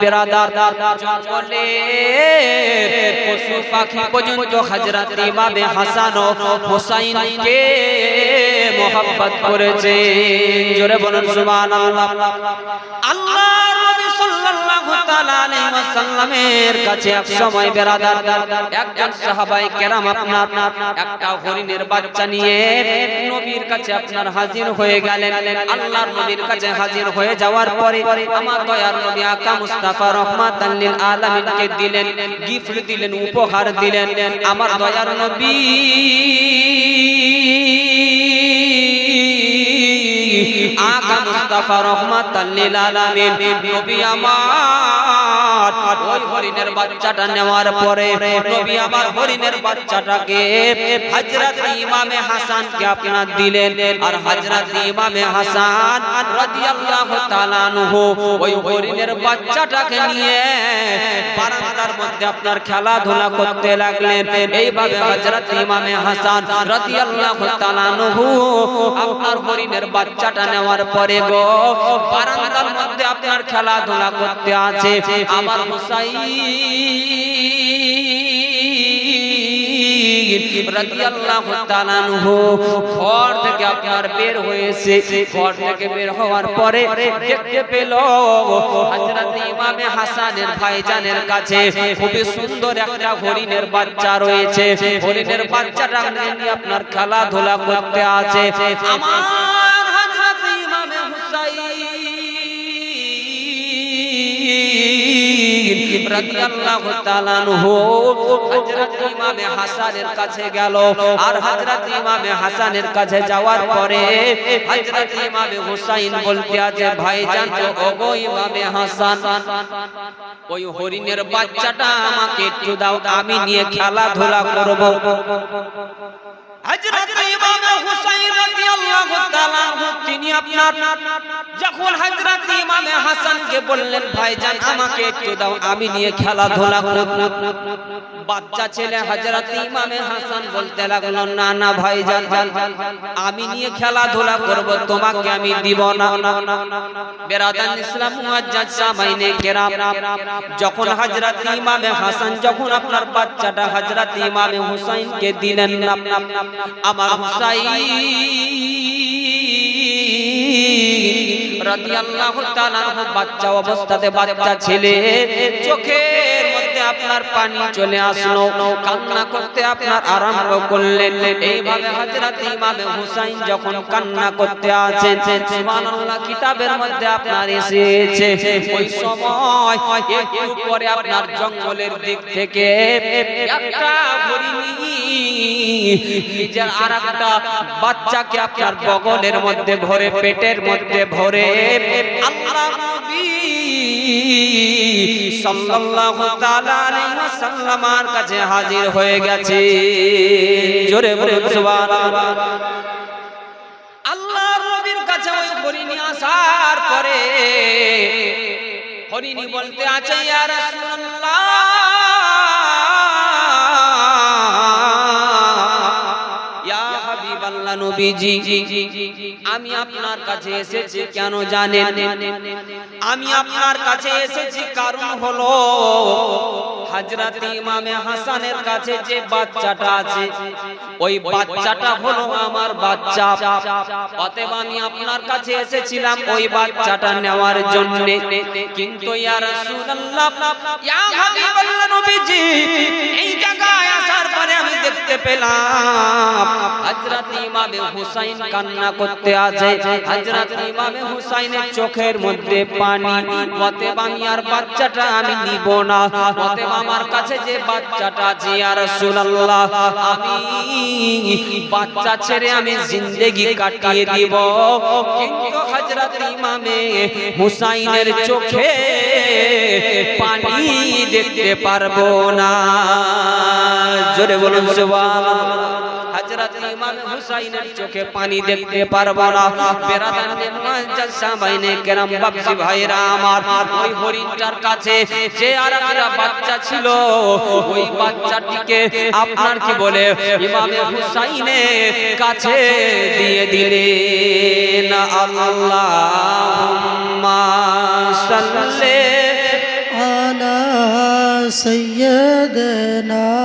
বেরাদার জঙ্গলে পশু পাখি পর্যন্ত হযরত ইমামে হাসান ও হুসাইনকে মোহাব্বত করেছে। জোরে বলুন সুবহানাল্লাহ। আল্লাহর নবী সাল্লাল্লাহু তাআলা আলাইহি ওয়াসাল্লামের কাছে এক সময় বেরাদার একজন সাহাবায়ে কেরাম আপনার একটা হরিণের বাচ্চা নিয়ে নবীর কাছে আপনার হাজির হয়ে গেলেন। আল্লাহর নবীর কাছে হাজির হয়ে যাওয়ার পরে আমার দয়ার নবী আকা মুস্তাফা রহমাতাল লিল আলামিনকে দিলেন, গিফট দিলেন, উপহার দিলেন। আমার দয়ার নবী আকা মুস্তাফা রহমাতাল লিল আলামিন নবী আমার ওই হরিণের বাচ্চাটা নেওয়ার পরে নবী আমার হরিণের বাচ্চাটাকে হযরত ইমামে হাসানকে আপনার দিলেন। আর হযরত ইমামে হাসান রাদিয়াল্লাহু তাআলা আনহু ওই হরিণের বাচ্চাটাকে নিয়ে বারান্দার মধ্যে আপনার খেলাধুলা করতে লাগলেন। এইভাবে হযরত ইমামে হাসান রাদিয়াল্লাহু তাআলা আনহু আপনার হরিণের বাচ্চাটা নেওয়ার পরে গো বারান্দার মধ্যে আপনার খেলাধুলা করতে আছে আমার হুসাইন রাদিয়াল্লাহু তাআলা আনহু ঘর থেকে আপনার বের হয়েছে। ঘর থেকে বের হওয়ার পরে দেখতে পেল হযরত ইমামে হাসানের ভাইজানের কাছে খুব সুন্দর একটা হরিণের বাচ্চা রয়েছে। হরিণের বাচ্চাটা নিয়ে আপনার খেলাধুলা করতে আছে আমার হযরত ইমামে হুসাইন রাদিয়াল্লাহু তাআলা আনহু হযরত ইমামে হাসানের কাছে গেল। আর হযরত ইমামে হাসানের কাছে যাওয়ার পরে হযরত ইমামে হুসাইন বলতে আছে ভাইজান ওগো ইমামে হাসান ওই হরিণের বাচ্চাটা আমাকে একটু দাও, আমি নিয়ে খেলাধুলা করব। হযরত ইমামে হুসাইন রাদিয়াল্লাহু তাআলা তিনি আপনার যখন হযরত ইমামে হাসানকে বললেন ভাইজান আমাকে একটু দাও, আমি নিয়ে খেলাধুলা করব। বাচ্চা ছেলে হযরত ইমামে হাসান বলতে লাগলো না না ভাইজান আমি নিয়ে খেলাধুলা করব, তোমাকে আমি দিব না। বেরাদান ইসলাম মুআজ্জাজ সামাইনে কেরাম যখন হযরত ইমামে হাসান যখন আপনার বাচ্চাটা হযরত ইমামে হুসাইনকে দিলেন না আমার হুসাইন রাদিয়াল্লাহু তাআলা আনহু বাচ্চা অবস্থাতে বাচ্চা ছেলে চোখের মধ্যে আপনার পানি চলে আসলো, কান্না করতে আপনার আরম্ভ করলেন। এইভাবে হযরত ইমামে হুসাইন যখন কান্না করতে আছেন সুবহানাল্লাহ কিতাবের মধ্যে আপনার এসেছে ওই সময় একটু পরে আপনার জঙ্গলের দিক থেকে একটা হরিণী নিজের আরেকটা বাচ্চাকে আপনার বগলের মধ্যে ভরে পেটের মধ্যে ভরে আল্লাহর নবী সাল্লাল্লাহু তাআলা আলাইহি ওয়াসাল্লামের কাছে হাজির হয়ে গেছে। জোরে বলুন সুবহানাল্লাহ। আল্লাহর নবীর কাছে ওই হরিণী আসার পরে হরিণী বলতে আছে ইয়া রাসূলুল্লাহ নবীজি আমি আপনার কাছে এসেছি কেন জানেন? আমি আপনার কাছে এসেছি কারণ হলো হযরত ইমামে হাসানের কাছে যে বাচ্চাটা আছে ওই বাচ্চাটা হলো আমার বাচ্চা। অতএব আমি আপনার কাছে এসেছিলাম ওই বাচ্চাটা নেওয়ার জন্য। কিন্তু ইয়া রাসূলুল্লাহ ইয়া হাবিবাল্লাহ নবীজি এই জায়গায় আসার পরে আমি দেখতে পেলাম হযরত ইমামে হুসাইন কান্না করতে আছে। হযরত ইমামে হুসাইনের চোখের মধ্যে পানি। অতএব আমি আর বাচ্চাটা আমি নিব না। অতএব আমার কাছে যে বাচ্চাটা আছে ইয়া রাসূলুল্লাহ আমি বাচ্চা ছেড়ে আমি জিন্দেগি কাটিয়ে দিব। কিন্তু হযরত ইমামে হুসাইনের চোখে পানি দেখতে পারবো না। জোরে বলুন সুবহানাল্লাহ। হযরত ইমামে হুসাইনের চোখে পানি দেখতে পারবো না। বেরাদান মুআজ্জাজ সামাইনে কেরাম বাপজি ভাইরা আমার ওই হরিণটার কাছে যে আরেকটা বাচ্চা ছিল ওই বাচ্চাটিকে আপনার কি বলে ইমামে হুসাইনের কাছে দিয়ে দিলেন। আল্লাহুম্মা সাল্লি سيدنا